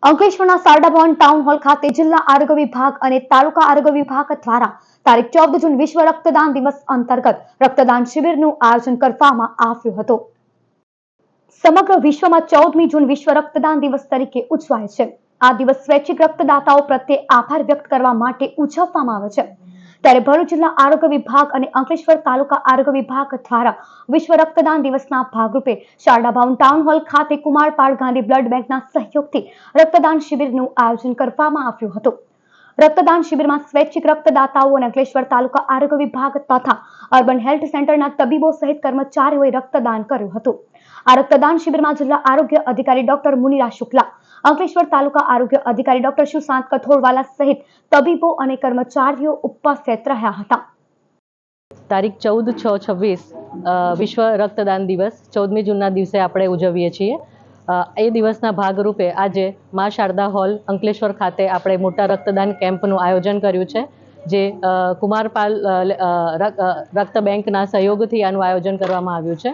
અંકલેશ્વરના શારદા ભવન town hall ખાતે જિલ્લા આરોગ્ય વિભાગ અને તાલુકા આરોગ્ય વિભાગ દ્વારા તારીખ 14 જૂન વિશ્વ રક્તદાન દિવસ અંતર્ગત રક્તદાન શિબિરનું આયોજન કરવામાં આવ્યું હતું। સમગ્ર વિશ્વમાં 14મી જૂન વિશ્વ રક્તદાન દિવસ તરીકે ઉજવાય છે। આ દિવસ સ્વૈચ્છિક રક્તદાતાઓ પ્રત્યે આભાર વ્યક્ત કરવા માટે ઉજવવામાં આવે છે। ત્યારે ભરૂચ જિલ્લા આરોગ્ય વિભાગ અને અંકલેશ્વર તાલુકા આરોગ્ય વિભાગ દ્વારા વિશ્વ રક્તદાન દિવસના ભાગરૂપે શારદા ભવન ટાઉન હોલ ખાતે કુમારપાળ ગાંધી બ્લડ બેંકના સહયોગથી રક્તદાન શિબિરનું આયોજન કરવામાં આવ્યું હતું। રક્તદાન શિબિરમાં સ્વૈચ્છિક રક્તદાતાઓ અને અંકલેશ્વર તાલુકા આરોગ્ય વિભાગ તથા અર્બન હેલ્થ સેન્ટરના તબીબો સહિત કર્મચારીઓએ રક્તદાન કર્યું હતું। આ રક્તદાન શિબિરમાં જિલ્લા આરોગ્ય અધિકારી ડોક્ટર મુનિરા શુક્લા, અંકલેશ્વર તાલુકા આરોગ્ય અધિકારી ડોક્ટર સુશાંત કથોળવાલા સહિત તબીબો અને કર્મચારીઓ ઉપસ્થિત રહ્યા હતા। તારીખ 14/6/26 વિશ્વ રક્તદાન દિવસ 14મી જૂનના દિવસે આપણે ઉજવીએ છીએ। એ દિવસના ભાગરૂપે આજે મા શારદા હોલ અંકલેશ્વર ખાતે આપણે મોટા રક્તદાન કેમ્પનું આયોજન કર્યું છે, જે કુમારપાલ રક્ત બેંકના સહયોગથી આનું આયોજન કરવામાં આવ્યું છે।